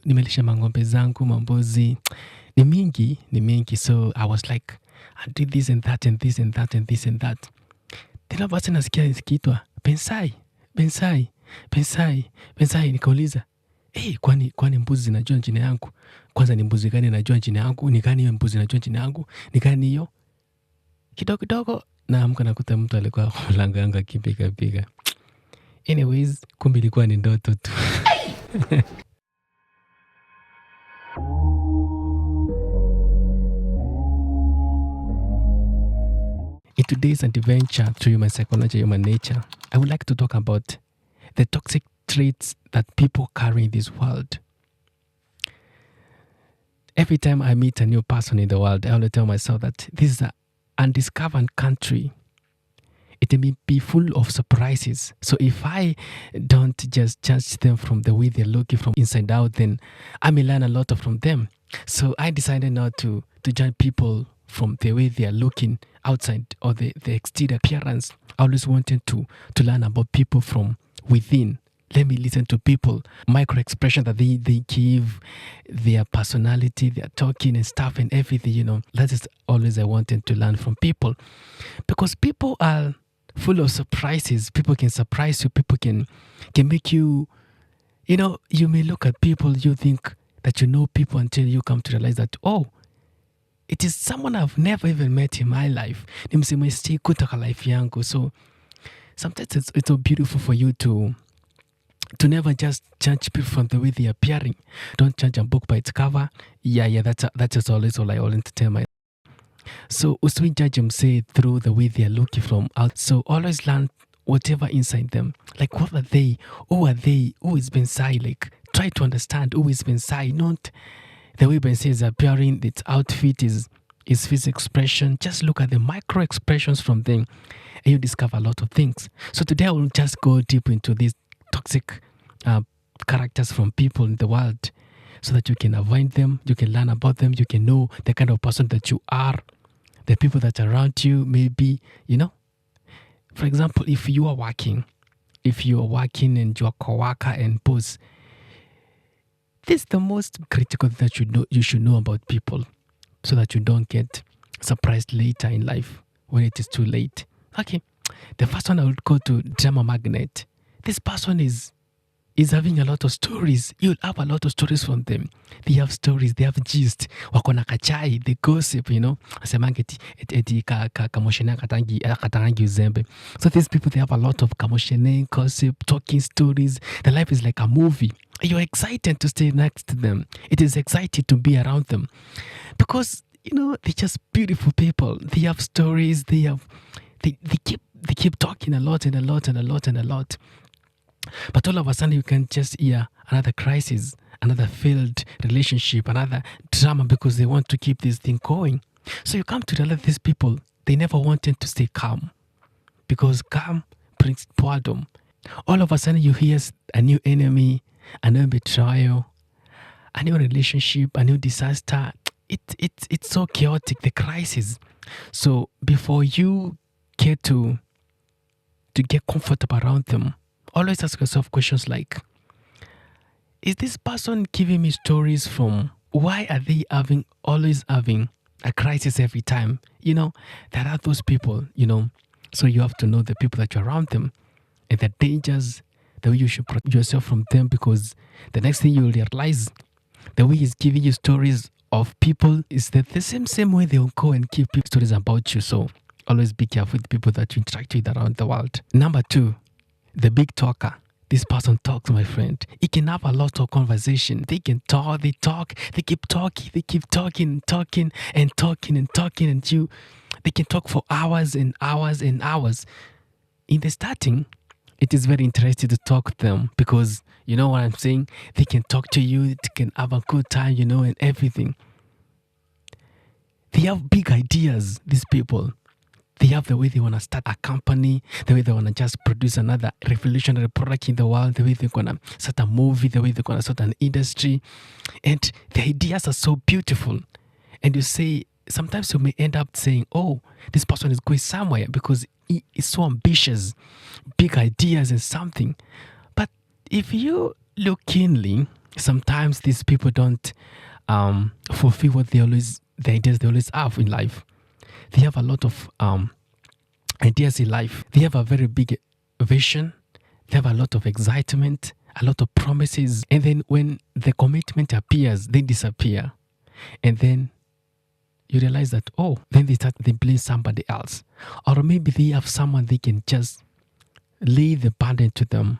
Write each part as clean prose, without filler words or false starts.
nimelisha mang'ombe zangu, mambuzi. Ni mingi. So I was like, I did this and that and this and that and this and that. Tena basi nasikia zikiitwa Pensai. Nikauliza, kwani mbuzi zinajua jina yangu? Kwanza ni mbuzi gani najua jina yangu? Ni gani hiyo mbuzi najua jina yangu? Ni gani hiyo? Kidogo naamka nakuta mtu alikuwa kwa mlango yangu akipiga. Anyways, kumbe ilikuwa ni ndoto tu. In today's adventure through human psychology, human nature, I would like to talk about the toxic traits that people carry in this world. Every time I meet a new person in the world, I always tell myself that this is an undiscovered country. It may be full of surprises. So if I don't just judge them from the way they're looking from inside out, then I may learn a lot from them. So I decided not to judge people from the way they are looking outside or the exterior appearance. I always wanted to learn about people from within. Let me listen to people, micro expression that they give, their personality, their talking and stuff and everything, That is always I wanted to learn from people. Because people are full of surprises. People can surprise you. People can make you, you may look at people, you think that you know people until you come to realize that, it is someone I've never even met in my life. Nimsemesti kutoka life yangu. So sometimes it's so beautiful for you to never just judge people from the way they're appearing. Don't judge a book by its cover. Yeah, that is always all I always tell myself. So we judge them, say, through the way they're looking from out. So always learn whatever inside them. Like, what are they? Who are they? Who is Bensai? Like, try to understand who is Bensai. Not the way Bensai is appearing, its outfit, is his expression. Just look at the micro expressions from them and you discover a lot of things. So today I will just go deep into these toxic characters from people in the world so that you can avoid them, you can learn about them, you can know the kind of person that you are, the people that are around you, maybe, For example, if you are working and you are co-worker and boss, this is the most critical that you should know about people so that you don't get surprised later in life when it is too late. Okay, the first one I would go to drama magnet. This person is having a lot of stories. You'll have a lot of stories from them. They have stories, they have gist. Wakona kachai, they gossip, Asemangeti eti kamoshene katangi uzembe. So these people, they have a lot of kamoshene, gossip, talking stories. Their life is like a movie. You're excited to stay next to them. It is exciting to be around them. Because, they're just beautiful people. They have stories, they keep talking a lot. But all of a sudden, you can just hear another crisis, another failed relationship, another drama because they want to keep this thing going. So you come to realize these people, they never wanted to stay calm because calm brings boredom. All of a sudden, you hear a new enemy, a new betrayal, a new relationship, a new disaster. It's so chaotic, the crisis. So before you get to get comfortable around them, always ask yourself questions like, is this person giving me stories from why are they always having a crisis every time? There are those people, so you have to know the people that you're around them and the dangers, the way you should protect yourself from them, because the next thing you'll realize, the way he's giving you stories of people is that the same way they'll go and keep stories about you. So always be careful with people that you interact with around the world. Number 2, the big talker. This person talks, my friend. He can have a lot of conversation. They can talk, they keep talking, they keep talking and they can talk for hours and hours and hours. In the starting, it is very interesting to talk to them because, you know what I'm saying? They can talk to you, they can have a good time, and everything. They have big ideas, these people. They have the way they want to start a company, the way they want to just produce another revolutionary product in the world, the way they're going to start a movie, the way they're going to start an industry. And the ideas are so beautiful. And you say, sometimes you may end up saying, this person is going somewhere because he is so ambitious, big ideas and something. But if you look keenly, Sometimes these people don't fulfill what they always the ideas they always have in life. They have a lot of ideas in life. They have a very big vision. They have a lot of excitement, a lot of promises. And then when the commitment appears, they disappear. And then you realize that, oh, then they blame somebody else. Or maybe they have someone they can just lay the burden to them.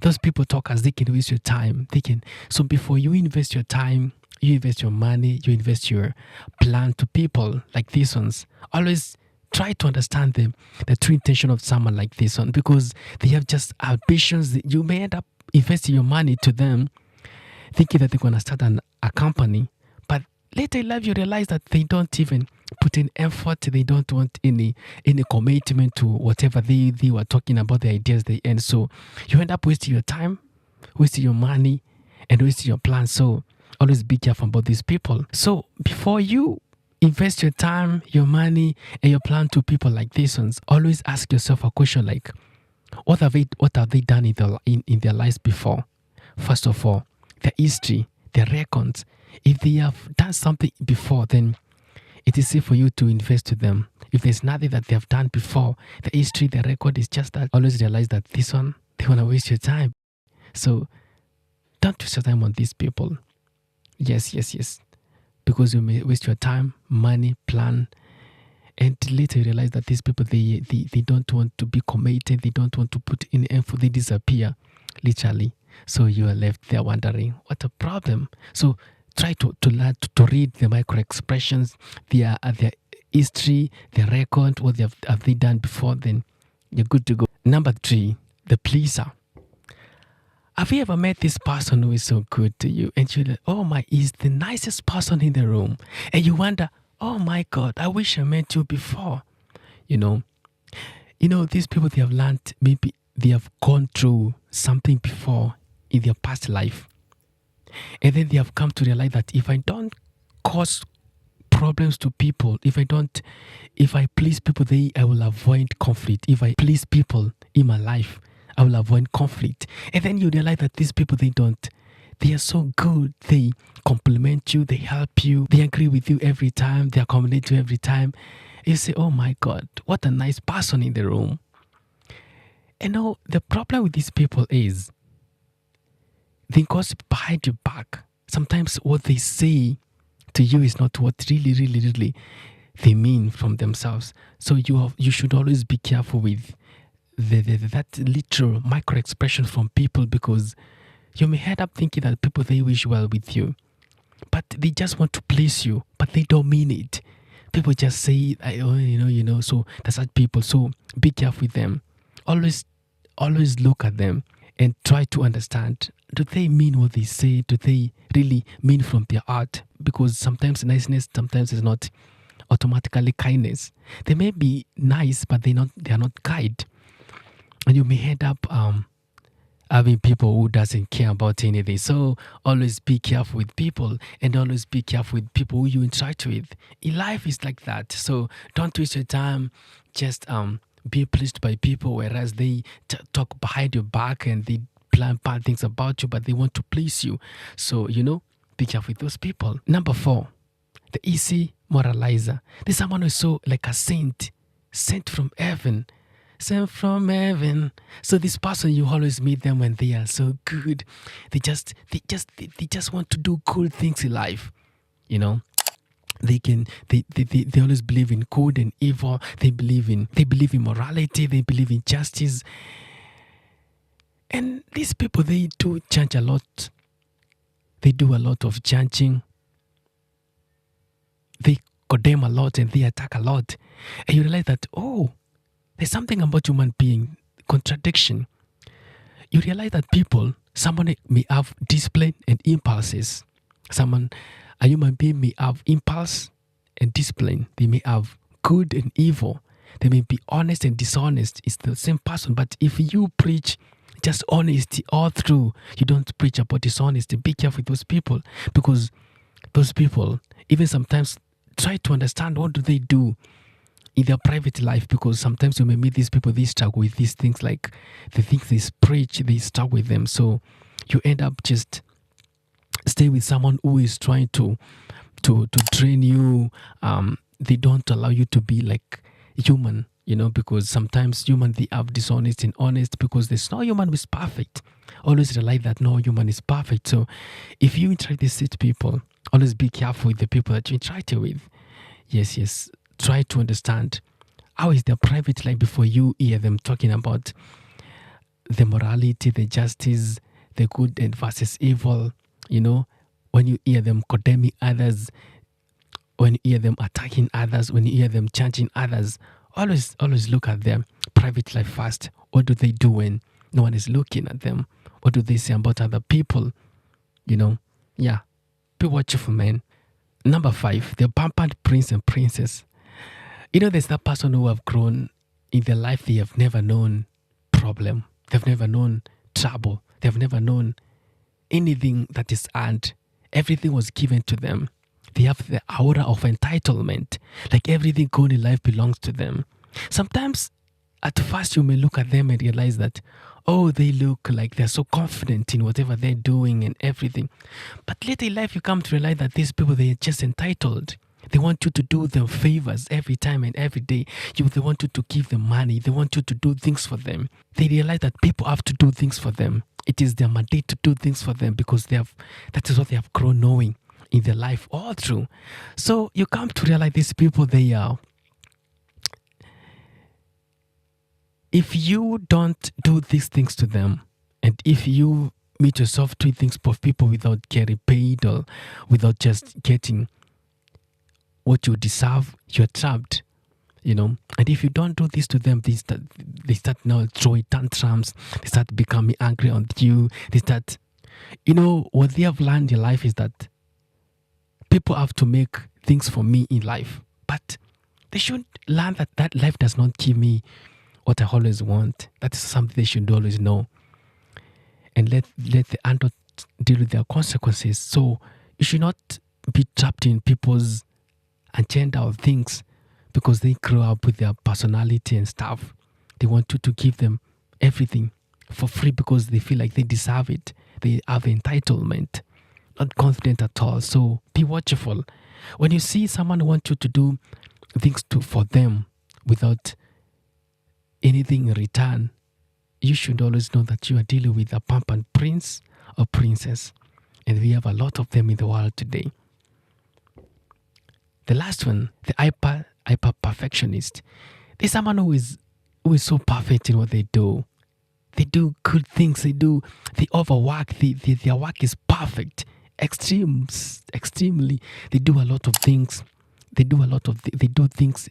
Those people talk as they can waste your time. They can. So before you invest your time, you invest your money, you invest your plan to people like these ones. Always try to understand the true intention of someone like this one, because they have just ambitions. You may end up investing your money to them, thinking that they're going to start a company. But later in life, you realize that they don't even put in effort. They don't want any commitment to whatever they were talking about, the ideas they end. So you end up wasting your time, wasting your money, and wasting your plan. So always be careful about these people. So before you invest your time, your money, and your plan to people like these ones, always ask yourself a question like, what have they done in their lives before? First of all, their history, their records. If they have done something before, then it is safe for you to invest to them. If there's nothing that they have done before, the history, the record is just that. Always realize that this one, they want to waste your time. So don't waste your time on these people. Yes. Because you may waste your time, money, plan, and later you realize that these people, they don't want to be committed. They don't want to put in effort. They disappear, literally. So you are left there wondering, what a problem. So try to learn to read the micro expressions, their history, their record, what have they done before. Then you're good to go. Number 3, the pleaser. Have you ever met this person who is so good to you and you're like, oh my, he's the nicest person in the room. And you wonder, oh my God, I wish I met you before. You know, these people, they have learned, maybe they have gone through something before in their past life. And then they have come to realize that if I don't cause problems to people, if I please people, I will avoid conflict. If I please people in my life, I will avoid conflict. And then you realize that these people, they are so good. They compliment you, they help you, they agree with you every time, they accommodate you every time. You say, oh my God, what a nice person in the room. And now the problem with these people is they gossip behind your back. Sometimes what they say to you is not what really they mean from themselves. So you should always be careful with that literal micro expression from people, because you may end up thinking that people, they wish well with you, but they just want to please you, but they don't mean it. People just say, oh, so that's such people. So be careful with them. Always look at them and try to understand, do they mean what they say? Do they really mean from their heart? Because sometimes niceness, sometimes is not automatically kindness. They may be nice, but they are not kind. And you may end up having people who doesn't care about anything. So always be careful with people, and always be careful with people who you interact with. In life is like that. So don't waste your time just be pleased by people, whereas they talk behind your back and they plan bad things about you, but they want to please you. So, be careful with those people. Number 4, the easy moralizer. There's someone who is so like a saint from heaven. Sent from heaven. So this person, you always meet them when they are so good. They just want to do cool things in life. They always believe in good and evil. They believe in morality. They believe in justice. And these people, they do judge a lot. They do a lot of judging. They condemn a lot and they attack a lot. And you realize that, there's something about human being, contradiction. You realize that someone may have discipline and impulses. A human being may have impulse and discipline. They may have good and evil. They may be honest and dishonest. It's the same person. But if you preach just honesty all through, you don't preach about dishonesty, be careful with those people. Because those people, even sometimes, try to understand what do they do in their private life, because sometimes you may meet these people, they struggle with these things, like the things they preach, they struggle with them. So you end up just stay with someone who is trying to train you. They don't allow you to be like human, because sometimes human, they have dishonest and honest, because there's no human who is perfect. Always realize that no human is perfect. So if you interact with such people, always be careful with the people that you interact with. Yes, try to understand how is their private life before you hear them talking about the morality, the justice, the good and versus evil. When you hear them condemning others, when you hear them attacking others, when you hear them judging others, always look at their private life first. What do they do when no one is looking at them? What do they say about other people? Yeah, be watchful, man. Number 5, the pampered prince and princess. There's that person who have grown in their life. They have never known problem. They've never known trouble. They've never known anything that is earned. Everything was given to them. They have the aura of entitlement. Like everything good in life belongs to them. Sometimes at first you may look at them and realize that, oh, they look like they're so confident in whatever they're doing and everything. But later in life you come to realize that these people, they're just entitled. They want you to do them favors every time and every day. They want you to give them money. They want you to do things for them. They realize that people have to do things for them. It is their mandate to do things for them because that is what they have grown knowing in their life all through. So you come to realize these people, they are, if you don't do these things to them, and if you meet yourself doing things for people without getting paid or without just getting what you deserve, you're trapped. And if you don't do this to them, they start now throwing tantrums. They start becoming angry on you. They start, what they have learned in life is that people have to make things for me in life, but they should learn that life does not give me what I always want. That is something they should always know, and let the adult deal with their consequences. So you should not be trapped in people's agenda or things because they grow up with their personality and stuff. They want you to give them everything for free because they feel like they deserve it. They have entitlement, not confident at all. So be watchful. When you see someone want you to do things for them without anything in return, you should always know that you are dealing with a pampered prince or princess. And we have a lot of them in the world today. The last one, the hyper perfectionist. There's someone who is so perfect in what they do. They do good things. They overwork. Their work is perfect. Extremely. They do a lot of things. They do things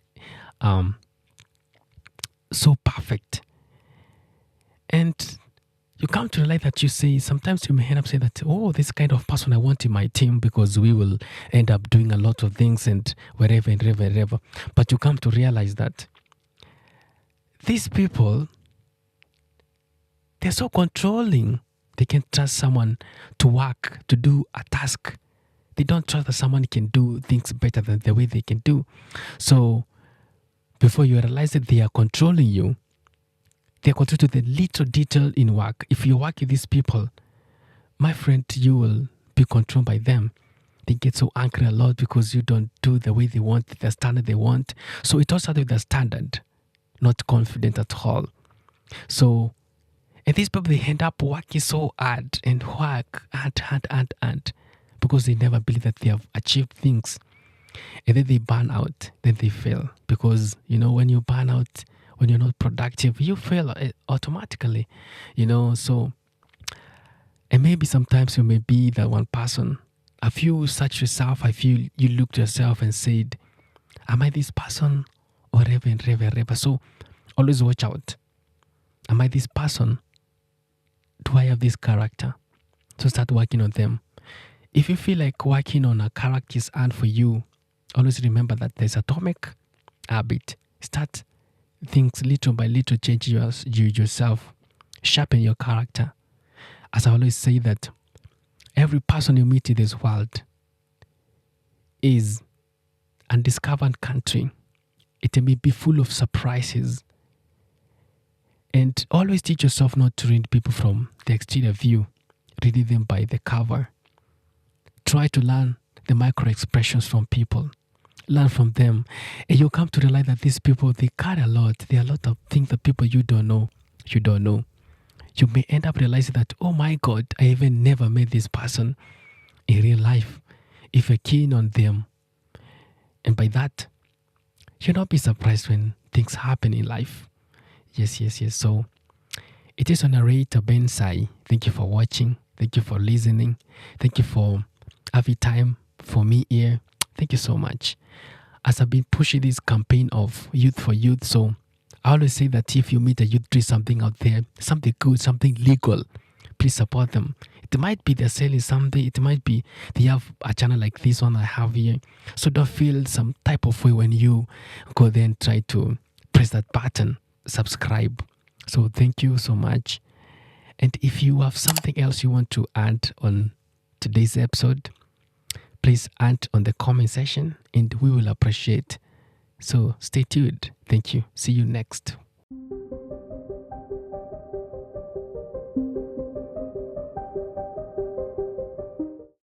so perfect. And you come to realize that sometimes you may end up saying that, oh, this kind of person I want in my team because we will end up doing a lot of things and wherever. But you come to realize that these people, they're so controlling. They can't trust someone to work, to do a task. They don't trust that someone can do things better than the way they can do. So before you realize that they are controlling you, they are controlled to the little detail in work. If you work with these people, my friend, you will be controlled by them. They get so angry a lot because you don't do the way they want, the standard they want. So it all starts with the standard, not confident at all. So, and these people, they end up working so hard and work hard because they never believe that they have achieved things. And then they burn out, then they fail. Because, when you burn out, when you're not productive, you fail automatically, so, and maybe sometimes you may be that one person. Have you searched yourself? Have you looked at yourself and said, am I this person? Or ever. So always watch out. Am I this person? Do I have this character? So start working on them. If you feel like working on a character is hard for you, always remember that there's atomic habit. Start things little by little, change yourself, sharpen your character. As I always say that every person you meet in this world is an undiscovered country. It may be full of surprises. And always teach yourself not to read people from the exterior view. Read them by the cover. Try to learn the micro expressions from people. Learn from them. And you'll come to realize that these people, they carry a lot. There are a lot of things that people you don't know. You may end up realizing that, oh my God, I even never met this person in real life. If you're keen on them, and by that, you'll not be surprised when things happen in life. Yes. So it is a narrator, Ben Sai. Thank you for watching. Thank you for listening. Thank you for having time for me here. Thank you so much. As I've been pushing this campaign of Youth for Youth, so I always say that if you meet a youth doing something out there, something good, something legal, please support them. It might be they're selling something. It might be they have a channel like this one I have here. So don't feel some type of way when you go there and try to press that button, subscribe. So thank you so much. And if you have something else you want to add on today's episode, please add on the comment section and we will appreciate. So stay tuned. Thank you. See you next.